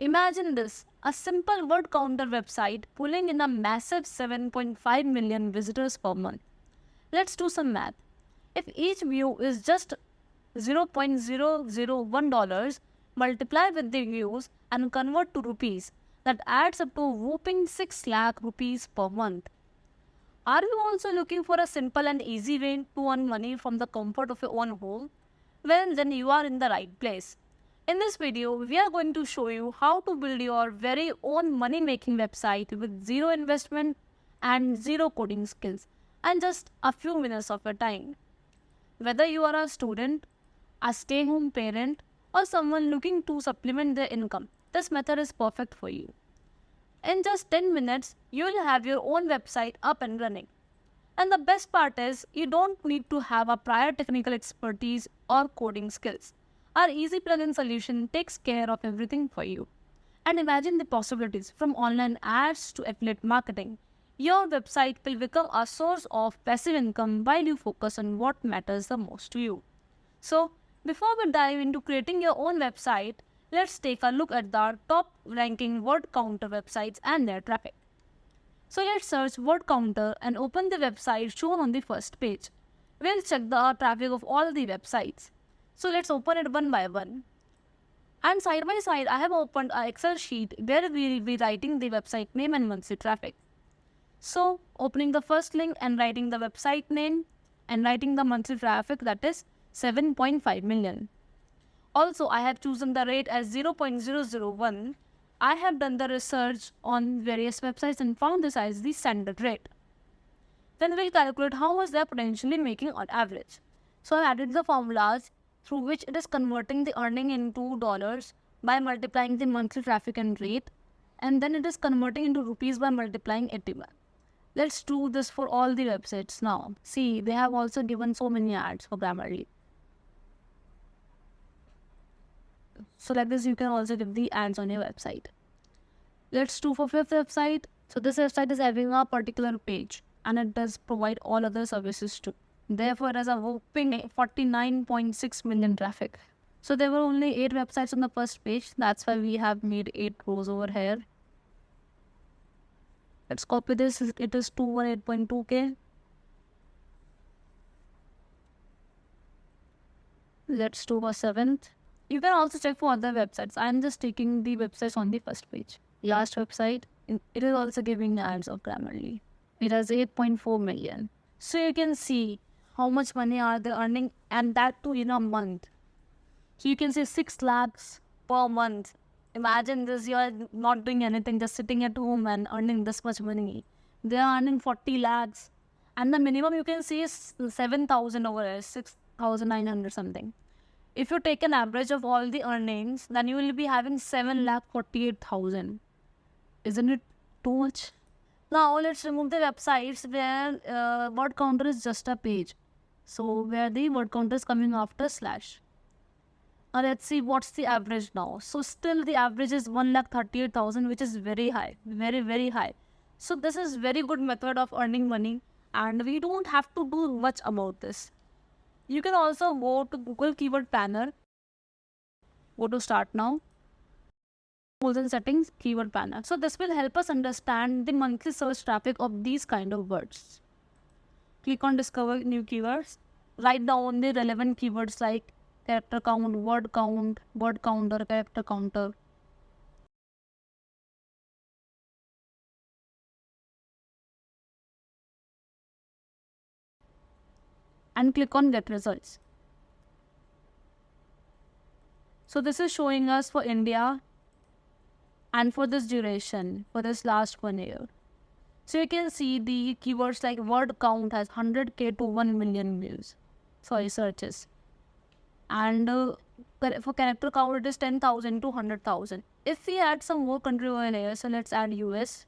Imagine this, a simple word counter website pulling in a massive 7.5 million visitors per month. Let's do some math. If each view is just $0.001, multiply with the views and convert to rupees, that adds up to a whopping 6 lakh rupees per month. Are you also looking for a simple and easy way to earn money from the comfort of your own home? Well, then you are in the right place. In this video, we are going to show you how to build your very own money-making website with zero investment and zero coding skills and just a few minutes of your time. Whether you are a student, a stay-home parent, or someone looking to supplement their income, this method is perfect for you. In just 10 minutes, you will have your own website up and running. And the best part is, you don't need to have a prior technical expertise or coding skills. Our easy plugin solution takes care of everything for you. And imagine the possibilities from online ads to affiliate marketing. Your website will become a source of passive income while you focus on what matters the most to you. So, before we dive into creating your own website, let's take a look at the top ranking word counter websites and their traffic. So let's search word counter and open the website shown on the first page. We'll check the traffic of all the websites. So let's open it one by one. And side by side, I have opened an Excel sheet where we will be writing the website name and monthly traffic. So opening the first link and writing the website name and writing the monthly traffic, that is 7.5 million. Also, I have chosen the rate as 0.001. I have done the research on various websites and found this as the standard rate. Then we'll calculate how much they are potentially making on average. So I added the formulas through which it is converting the earning into dollars by multiplying the monthly traffic and rate, and then it is converting into rupees by multiplying 81. Let's do this for all the websites now. See, they have also given so many ads for Grammarly. So like this, you can also give the ads on your website. Let's do for fifth website. So this website is having a particular page and it does provide all other services too. Therefore, it has a whopping 49.6 million traffic. So there were only 8 websites on the first page. That's why we have made 8 rows over here. Let's copy this. It is 218.2k. Let's do a 7th. You can also check for other websites. I'm just taking the websites on the first page. Last website, it is also giving ads of Grammarly. It has 8.4 million. So you can see how much money are they earning, and that too in a month. So you can say 6 lakhs per month. Imagine this, you are not doing anything, just sitting at home and earning this much money. They are earning 40 lakhs. And the minimum you can see is 7,000 over here, 6,900 something. If you take an average of all the earnings, then you will be having 7,48,000. Isn't it too much? Now let's remove the websites where word counter is just a page. So where the word counter is coming after slash. Now let's see what's the average now. So still the average is 1,38,000, which is very high, very, very high. So this is very good method of earning money and we don't have to do much about this. You can also go to Google Keyword Planner. Go to Start Now. Tools and Settings, Keyword Planner. So this will help us understand the monthly search traffic of these kind of words. Click on Discover New Keywords. Write down the relevant keywords like character count, word counter, character counter. And click on Get Results. So this is showing us for India and for this duration, for this last 1 year. So you can see the keywords like word count has 100k to 1 million views. Searches. And for character count it is 10,000 to 100,000. If we add some more country over here, so let's add US.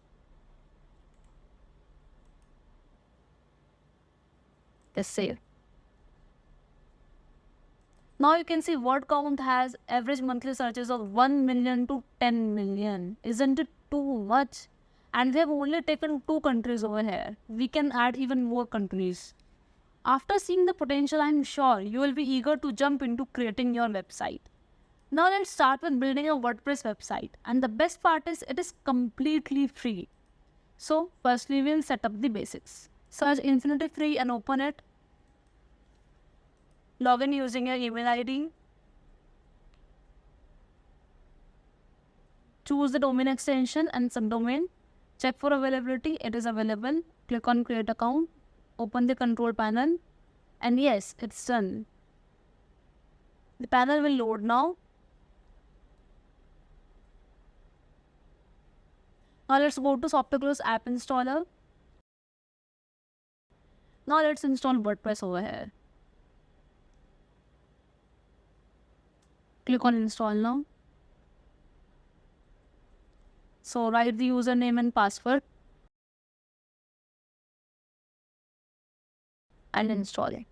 Let's save. Now you can see word count has average monthly searches of 1 million to 10 million. Isn't it too much? And we have only taken 2 countries over here. We can add even more countries. After seeing the potential, I'm sure you will be eager to jump into creating your website. Now let's start with building a WordPress website, and the best part is it is completely free. So firstly we'll set up the basics. Search Infinity Free and open it. Log in using your email ID. Choose the domain extension and subdomain. Check for availability. It is available. Click on create account. Open the control panel. And yes, it's done. The panel will load now. Now let's go to SoftwareGrow's app installer. Now let's install WordPress over here. Click on install now. So write the username and password and install it.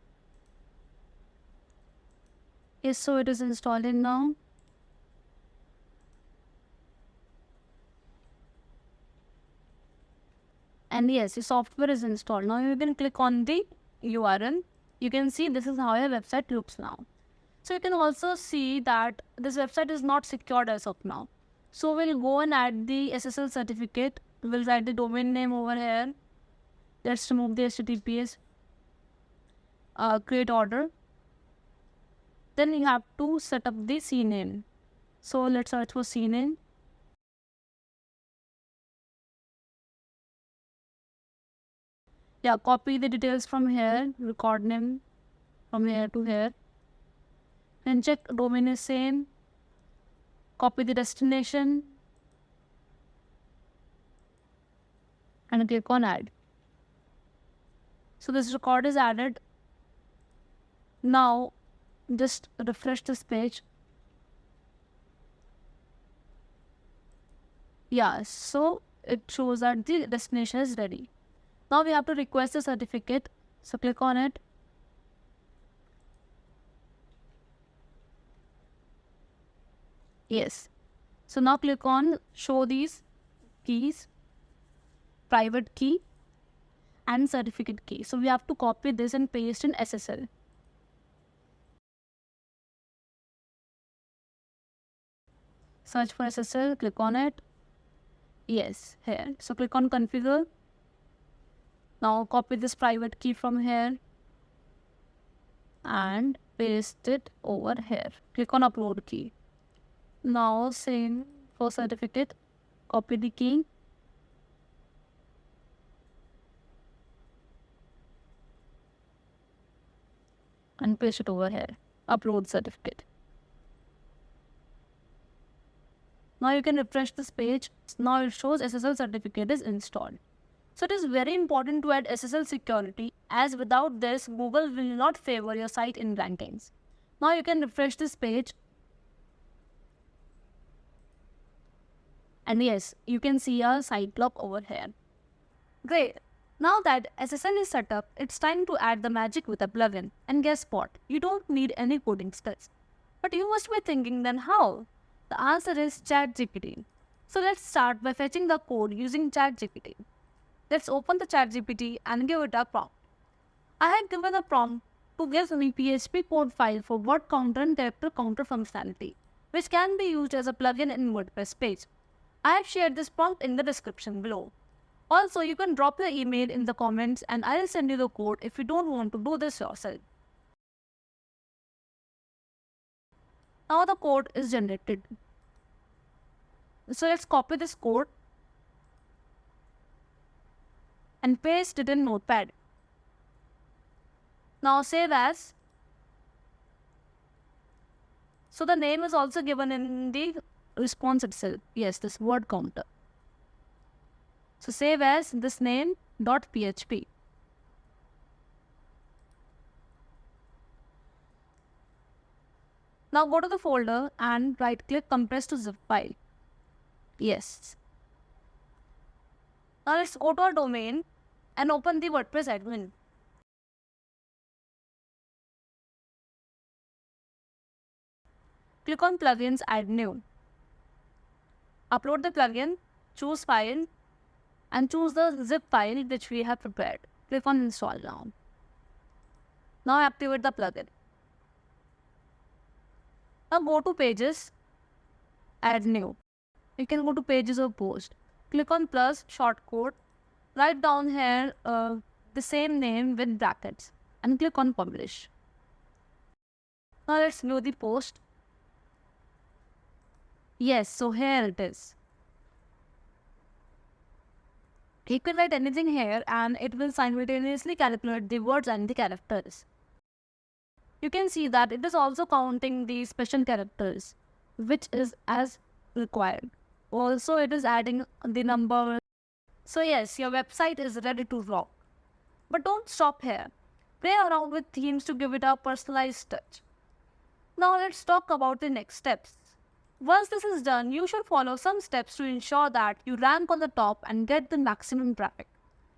Yes, so it is installing now. And yes, the software is installed. Now you can click on the URL. You can see this is how your website looks now. So you can also see that this website is not secured as of now. So we'll go and add the SSL certificate. We'll write the domain name over here. Let's remove the HTTPS. Create order. Then you have to set up the CNAME. So let's search for CNAME. Yeah, copy the details from here, record name from here to here. Then check domain is same. Copy the destination and click on add. So this record is added. Now just refresh this page. Yeah, so it shows that the destination is ready. Now we have to request the certificate. So click on it. Yes. So now click on show these keys, private key and certificate key. So we have to copy this and paste in SSL. Search for SSL, click on it. Yes, here. So click on configure. Now copy this private key from here and paste it over here. Click on upload key. Now same for certificate. Copy the key. And paste it over here. Upload certificate. Now you can refresh this page. Now it shows SSL certificate is installed. So it is very important to add SSL security, as without this, Google will not favor your site in rankings. Now you can refresh this page. And yes, you can see our site log over here. Great. Now that SSL is set up, it's time to add the magic with a plugin. And guess what? You don't need any coding skills. But you must be thinking, then how? The answer is ChatGPT. So let's start by fetching the code using ChatGPT. Let's open the ChatGPT and give it a prompt. I have given a prompt to give me PHP code file for word counter and character counter functionality, which can be used as a plugin in WordPress page. I have shared this prompt in the description below. Also, you can drop your email in the comments and I'll send you the code if you don't want to do this yourself. Now the code is generated. So let's copy this code and paste it in Notepad. Now save as. So the name is also given in the response itself. Yes, this word counter. So save as this name.php. Now go to the folder and right click compress to zip file. Yes. Now let's go to our domain and open the WordPress admin. Click on plugins, add new. Upload the plugin, choose file and choose the zip file which we have prepared. Click on install now. Now activate the plugin. Now go to pages, add new. You can go to pages or post. Click on plus shortcode. Write down here the same name with brackets and click on publish. Now let's view the post. Yes, so here it is. You can write anything here and it will simultaneously calculate the words and the characters. You can see that it is also counting the special characters, which is as required. Also, it is adding the number. So yes, your website is ready to rock. But don't stop here. Play around with themes to give it a personalized touch. Now let's talk about the next steps. Once this is done, you should follow some steps to ensure that you rank on the top and get the maximum traffic.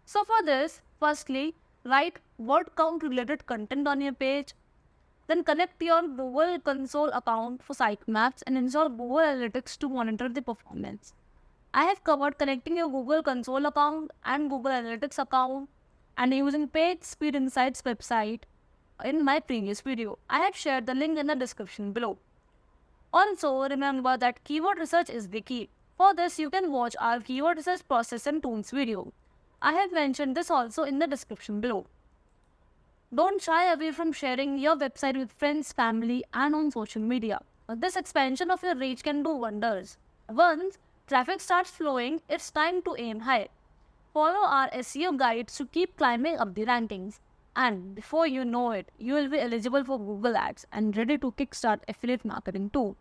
So for this, firstly, write word count related content on your page. Then connect your Google Console account for sitemaps and install Google Analytics to monitor the performance. I have covered connecting your Google Console account and Google Analytics account and using PageSpeed Insights website in my previous video. I have shared the link in the description below. Also, remember that keyword research is the key. For this, you can watch our keyword research process and tools video. I have mentioned this also in the description below. Don't shy away from sharing your website with friends, family, and on social media. This expansion of your reach can do wonders. Once traffic starts flowing, it's time to aim high. Follow our SEO guides to keep climbing up the rankings. And before you know it, you will be eligible for Google Ads and ready to kickstart affiliate marketing too.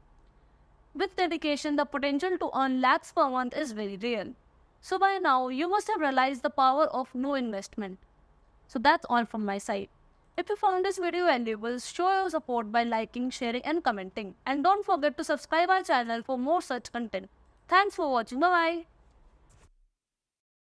With dedication, the potential to earn lakhs per month is very real. So by now, you must have realized the power of no investment. So that's all from my side. If you found this video valuable, show your support by liking, sharing and commenting. And don't forget to subscribe our channel for more such content. Thanks for watching. Bye bye.